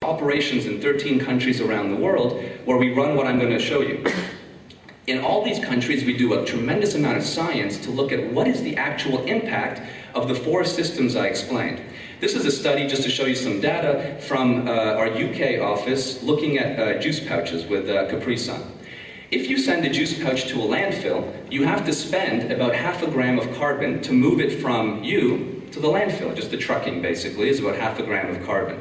operations in 13 countries around the world where we run what I'm going to show you. In all these countries, we do a tremendous amount of science to look at what is the actual impact of the four systems I explained. This is a study, just to show you some data, from our UK office looking at juice pouches with Capri-Sun. If you send a juice pouch to a landfill, you have to spend about 0.5 gram of carbon to move it from you to the landfill. Just the trucking, basically, is about 0.5 gram of carbon.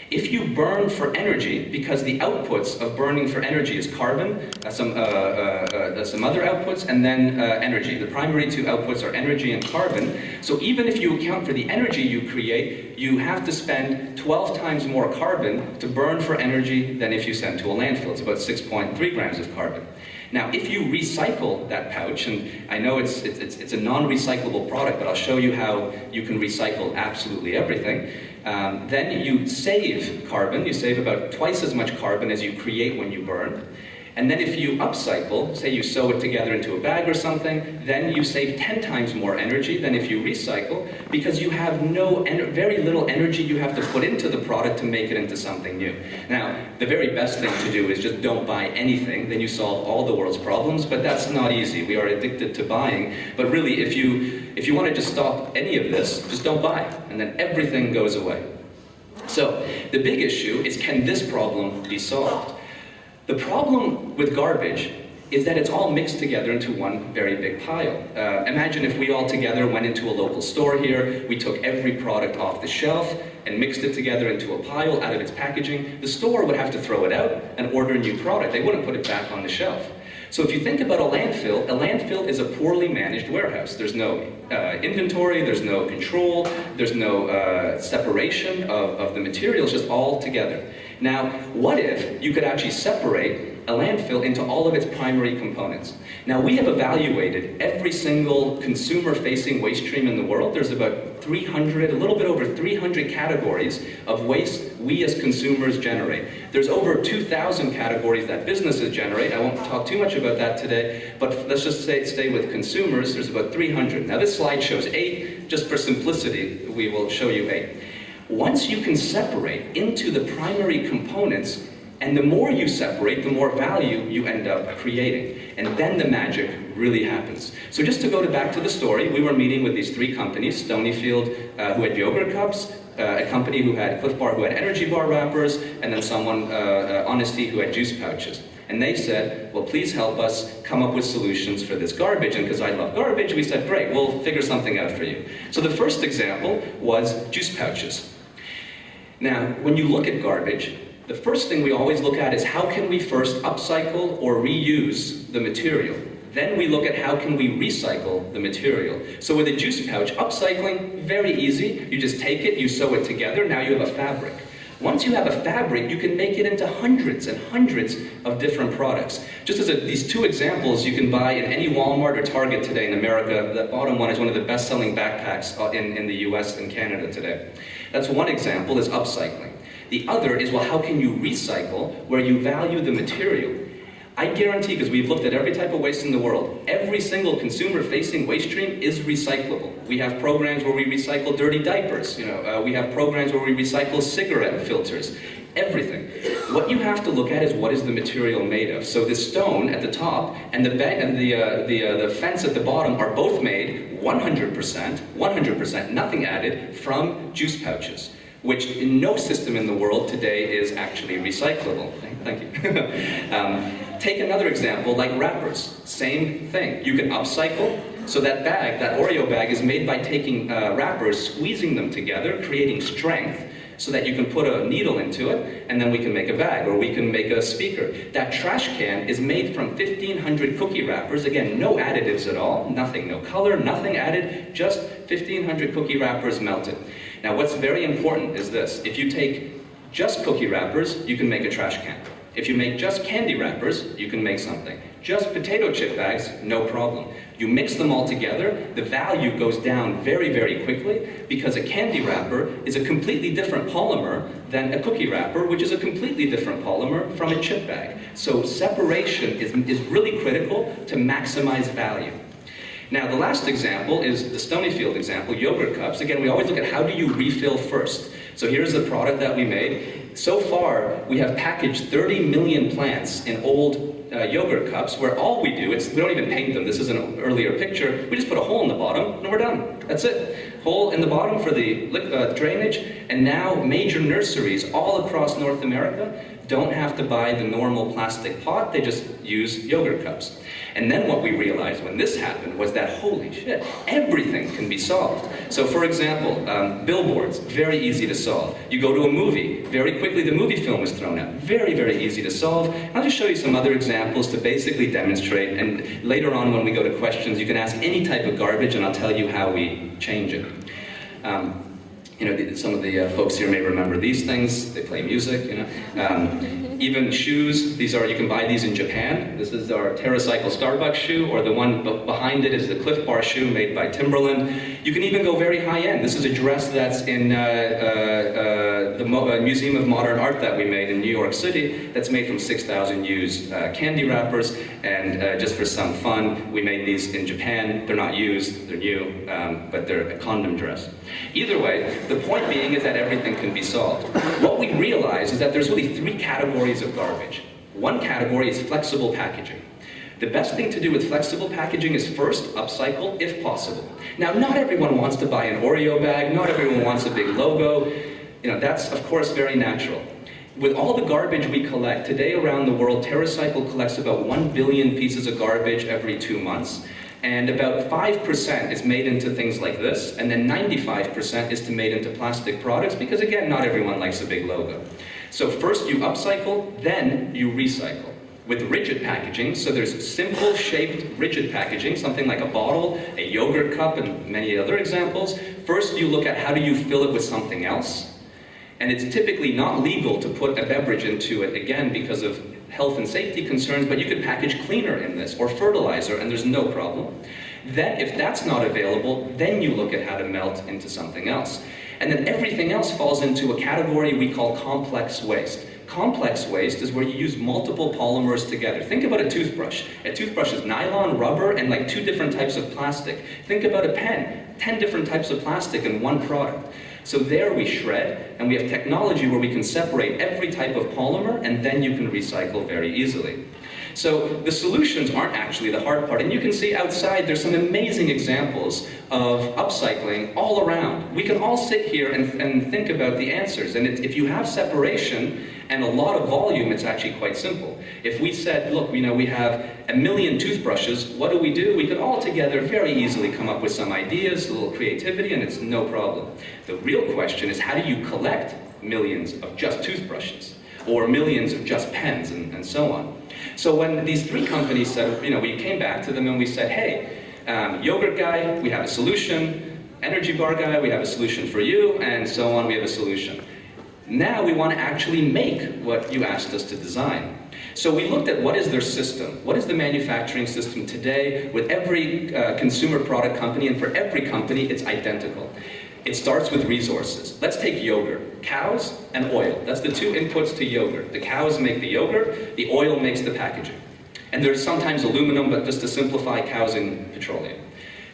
If you burn for energy, because the outputs of burning for energy is carbon, some other outputs, and then energy. The primary two outputs are energy and carbon. So even if you account for the energy you create, you have to spend 12 times more carbon to burn for energy than if you send to a landfill. It's about 6.3 grams of carbon. Now, if you recycle that pouch, and I know it's a non-recyclable product, but I'll show you how you can recycle absolutely everything. Then you save carbon. You save about twice as much carbon as you create when you burn. And then if you upcycle, say you sew it together into a bag or something, then you save 10 times more energy than if you recycle, because you have very little energy you have to put into the product to make it into something new. Now, the very best thing to do is just don't buy anything, then you solve all the world's problems, but that's not easy. We are addicted to buying. But really, if you want to just stop any of this, just don't buy, and then everything goes away. So, the big issue is, can this problem be solved? The problem with garbage is that it's all mixed together into one very big pile. Imagine if we all together went into a local store here, we took every product off the shelf and mixed it together into a pile out of its packaging. The store would have to throw it out and order a new product. They wouldn't put it back on the shelf. So if you think about a landfill is a poorly managed warehouse. There's no inventory, there's no control, there's no separation of the materials, just all together. Now, what if you could actually separate a landfill into all of its primary components? Now, we have evaluated every single consumer-facing waste stream in the world. There's about a little bit over 300 categories of waste we as consumers generate. There's over 2,000 categories that businesses generate. I won't talk too much about that today, but let's just stay with consumers. There's about 300. Now, this slide shows 8. Just for simplicity, we will show you 8. Once you can separate into the primary components, and the more you separate, the more value you end up creating. And then the magic really happens. So just to go back to the story, we were meeting with these 3 companies, Stonyfield, who had yogurt cups, a company who had Cliff Bar, who had energy bar wrappers, and then someone, Honesty, who had juice pouches. And they said, well, please help us come up with solutions for this garbage. And because I love garbage, we said, great, we'll figure something out for you. So the first example was juice pouches. Now, when you look at garbage, the first thing we always look at is how can we first upcycle or reuse the material. Then we look at how can we recycle the material. So with a juice pouch, upcycling, very easy. You just take it, you sew it together, now you have a fabric. Once you have a fabric, you can make it into hundreds and hundreds of different products. Just as these 2 examples you can buy in any Walmart or Target today in America. The bottom one is one of the best-selling backpacks in the US and Canada today. That's one example, is upcycling. The other is, well, how can you recycle where you value the material? I guarantee, because we've looked at every type of waste in the world, every single consumer-facing waste stream is recyclable. We have programs where we recycle dirty diapers. We have programs where we recycle cigarette filters. Everything. What you have to look at is what is the material made of. So the stone at the top and the fence at the bottom are both made 100%, nothing added, from juice pouches, which in no system in the world today is actually recyclable. Thank you. Take another example, like wrappers. Same thing. You can upcycle. So that bag, that Oreo bag, is made by taking wrappers, squeezing them together, creating strength, so that you can put a needle into it, and then we can make a bag, or we can make a speaker. That trash can is made from 1,500 cookie wrappers. Again, no additives at all, nothing, no color, nothing added, just 1,500 cookie wrappers melted. Now, what's very important is this. If you take just cookie wrappers, you can make a trash can. If you make just candy wrappers, you can make something. Just potato chip bags, no problem. You mix them all together, the value goes down very, very quickly, because a candy wrapper is a completely different polymer than a cookie wrapper, which is a completely different polymer from a chip bag. So separation is really critical to maximize value. Now, the last example is the Stonyfield example, yogurt cups. Again, we always look at how do you refill first. So here's the product that we made. So far, we have packaged 30 million plants in old yogurt cups where all we do, we don't even paint them. This is an earlier picture. We just put a hole in the bottom and we're done. That's it. Hole in the bottom for the drainage. And now major nurseries all across North America don't have to buy the normal plastic pot. They just use yogurt cups. And then what we realized when this happened was that, holy shit, everything can be solved. So for example, billboards, very easy to solve. You go to a movie, very quickly the movie film is thrown out. Very, very easy to solve. I'll just show you some other examples to basically demonstrate, and later on when we go to questions, you can ask any type of garbage and I'll tell you how we change it. Some of the folks here may remember these things. They play music, Even shoes, you can buy these in Japan. This is our TerraCycle Starbucks shoe, or the one behind it is the Cliff Bar shoe made by Timberland. You can even go very high-end. This is a dress that's in the Museum of Modern Art that we made in New York City, that's made from 6,000 used candy wrappers, and just for some fun, we made these in Japan. They're not used, they're new, but they're a condom dress. Either way, the point being is that everything can be solved. What we realize is that there's really three categories of garbage. One category is flexible packaging. The best thing to do with flexible packaging is first, upcycle if possible. Now, not everyone wants to buy an Oreo bag, not everyone wants a big logo. That's of course very natural. With all the garbage we collect, today around the world, TerraCycle collects about 1 billion pieces of garbage every 2 months. And about 5% is made into things like this, and then 95% is made into plastic products, because again, not everyone likes a big logo. So first you upcycle, then you recycle. With rigid packaging, so there's simple shaped rigid packaging, something like a bottle, a yogurt cup, and many other examples. First you look at how do you fill it with something else. And it's typically not legal to put a beverage into it, again, because of health and safety concerns, but you could package cleaner in this, or fertilizer, and there's no problem. Then, if that's not available, then you look at how to melt into something else. And then everything else falls into a category we call complex waste. Complex waste is where you use multiple polymers together. Think about a toothbrush. A toothbrush is nylon, rubber, and like 2 different types of plastic. Think about a pen, 10 different types of plastic in one product. So there we shred, and we have technology where we can separate every type of polymer, and then you can recycle very easily. So the solutions aren't actually the hard part, and you can see outside there's some amazing examples of upcycling all around. We can all sit here and think about the answers, and if you have separation and a lot of volume, it's actually quite simple. If we said, look, we have 1 million toothbrushes, what do? We could all together very easily come up with some ideas, a little creativity, and it's no problem. The real question is, how do you collect millions of just toothbrushes, or millions of just pens, and so on? So when these 3 companies said, we came back to them and we said, hey, yogurt guy, we have a solution. Energy bar guy, we have a solution for you, and so on, we have a solution. Now we want to actually make what you asked us to design. So we looked at what is their system, what is the manufacturing system today with every consumer product company, and for every company it's identical. It starts with resources. Let's take yogurt. Cows and oil. That's the 2 inputs to yogurt. The cows make the yogurt, the oil makes the packaging. And there's sometimes aluminum, but just to simplify, cows in petroleum.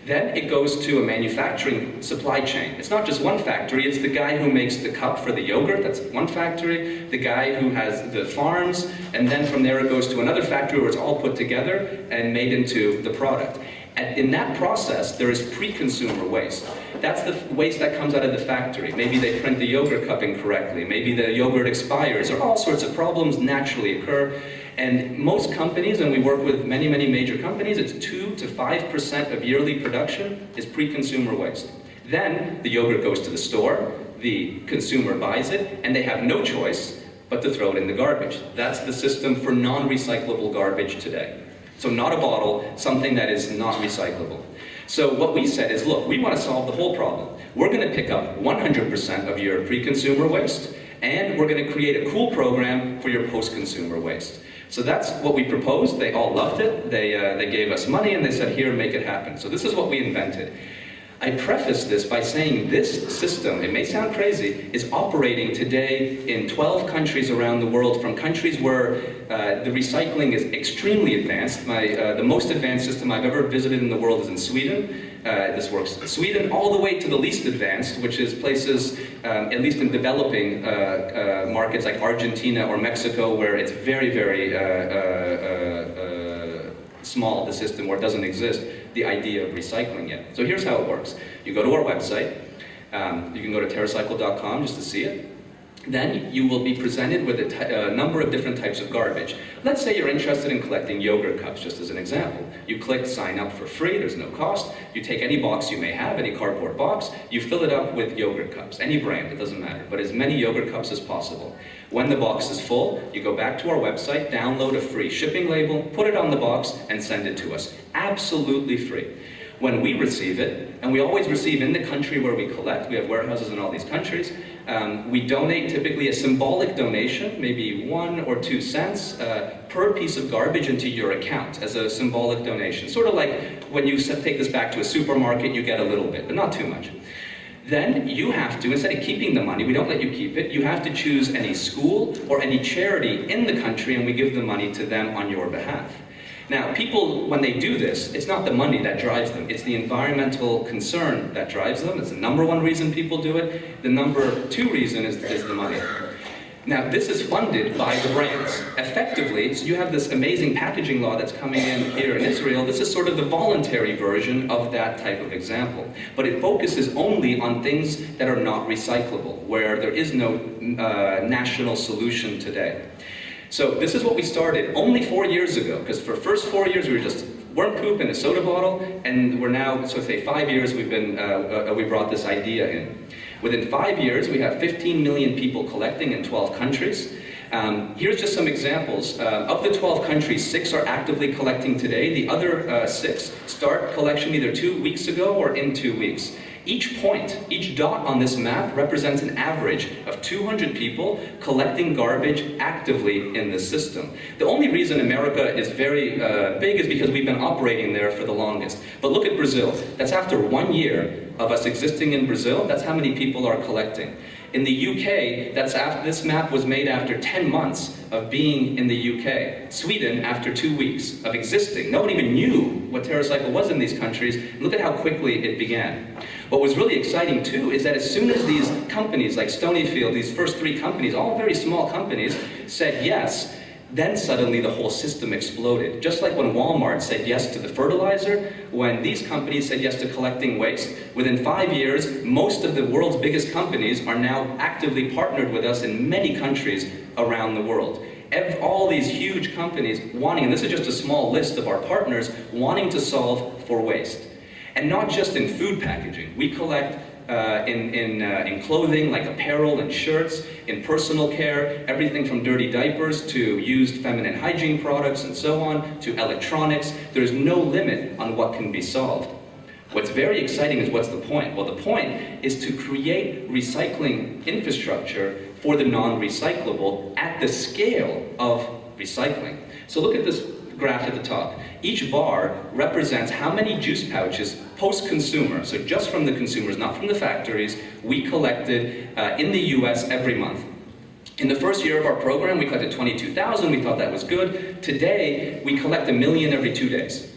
Then it goes to a manufacturing supply chain. It's not just one factory, it's the guy who makes the cup for the yogurt, that's one factory, the guy who has the farms, and then from there it goes to another factory where it's all put together and made into the product. And in that process, there is pre-consumer waste. That's the waste that comes out of the factory. Maybe they print the yogurt cup incorrectly, maybe the yogurt expires, or all sorts of problems naturally occur. And most companies, and we work with many, many major companies, it's 2 to 5% of yearly production is pre-consumer waste. Then the yogurt goes to the store, the consumer buys it, and they have no choice but to throw it in the garbage. That's the system for non-recyclable garbage today. So not a bottle, something that is not recyclable. So what we said is, look, we want to solve the whole problem. We're going to pick up 100% of your pre-consumer waste, and we're going to create a cool program for your post-consumer waste. So that's what we proposed. They all loved it. They gave us money, and they said, here, make it happen. So this is what we invented. I preface this by saying this system, it may sound crazy, is operating today in 12 countries around the world, from countries where the recycling is extremely advanced. The most advanced system I've ever visited in the world is in Sweden. this works in Sweden, all the way to the least advanced, which is places, at least in developing markets like Argentina or Mexico, where it's very, very small, the system, where it doesn't exist, the idea of recycling yet. So here's how it works. You go to our website. You can go to TerraCycle.com just to see it. Then you will be presented with a number of different types of garbage. Let's say you're interested in collecting yogurt cups, just as an example. You click sign up for free, there's no cost. You take any box you may have, any cardboard box, you fill it up with yogurt cups, any brand, it doesn't matter, but as many yogurt cups as possible. When the box is full, you go back to our website, download a free shipping label, put it on the box, and send it to us. Absolutely free. When we receive it, and we always receive in the country where we collect, we have warehouses in all these countries, we donate typically a symbolic donation, maybe 1 or 2 cents per piece of garbage into your account as a symbolic donation. Sort of like when you take this back to a supermarket, you get a little bit, but not too much. Then you have to, instead of keeping the money, we don't let you keep it, you have to choose any school or any charity in the country, and we give the money to them on your behalf. Now, people, when they do this, it's not the money that drives them, it's the environmental concern that drives them. It's the #1 reason people do it. The #2 reason is the money. Now, this is funded by the brands. Effectively, so you have this amazing packaging law that's coming in here in Israel. This is sort of the voluntary version of that type of example. But it focuses only on things that are not recyclable, where there is no national solution today. So this is what we started only 4 years ago, because for the first 4 years we were just worm poop in a soda bottle, and we're now, so say 5 years we brought this idea in. Within 5 years we have 15 million people collecting in 12 countries. Here's just some examples. Of the 12 countries, 6 are actively collecting today. The other 6 start collection either 2 weeks ago or in 2 weeks. Each point, each dot on this map represents an average of 200 people collecting garbage actively in the system. The only reason America is very big is because we've been operating there for the longest. But look at Brazil. That's after 1 year of us existing in Brazil, that's how many people are collecting. In the UK, this map was made after 10 months of being in the UK. Sweden, after 2 weeks of existing. Nobody even knew what TerraCycle was in these countries. Look at how quickly it began. What was really exciting too is that as soon as these companies like Stonyfield, these first 3 companies, all very small companies, said yes, then suddenly the whole system exploded. Just like when Walmart said yes to the fertilizer, when these companies said yes to collecting waste, within 5 years, most of the world's biggest companies are now actively partnered with us in many countries around the world. All these huge companies wanting, and this is just a small list of our partners, wanting to solve for waste. And not just in food packaging. We collect in clothing, like apparel and shirts, in personal care, everything from dirty diapers to used feminine hygiene products and so on, to electronics. There's no limit on what can be solved. What's very exciting is what's the point? Well, the point is to create recycling infrastructure for the non-recyclable at the scale of recycling. So look at this graph at the top. Each bar represents how many juice pouches post-consumer, so just from the consumers, not from the factories, we collected in the US every month. In the first year of our program, we collected 22,000, we thought that was good. Today, we collect 1 million every 2 days.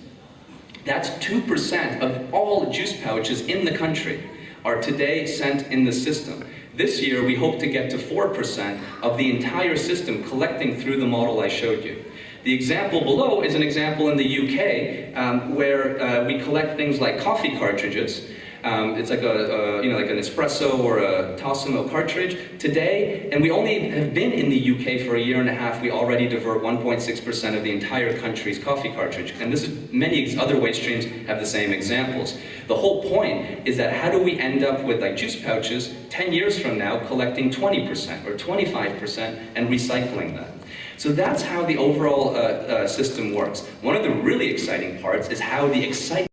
That's 2% of all juice pouches in the country are today sent in the system. This year, we hope to get to 4% of the entire system collecting through the model I showed you. The example below is an example in the UK where we collect things like coffee cartridges. It's like like an espresso or a Tassimo cartridge today, and we only have been in the UK for 1.5 years. We already divert 1.6% of the entire country's coffee cartridge, and this is many other waste streams have the same examples. The whole point is that how do we end up with like juice pouches 10 years from now collecting 20% or 25% and recycling that? So that's how the overall system works. One of the really exciting parts is how the exciting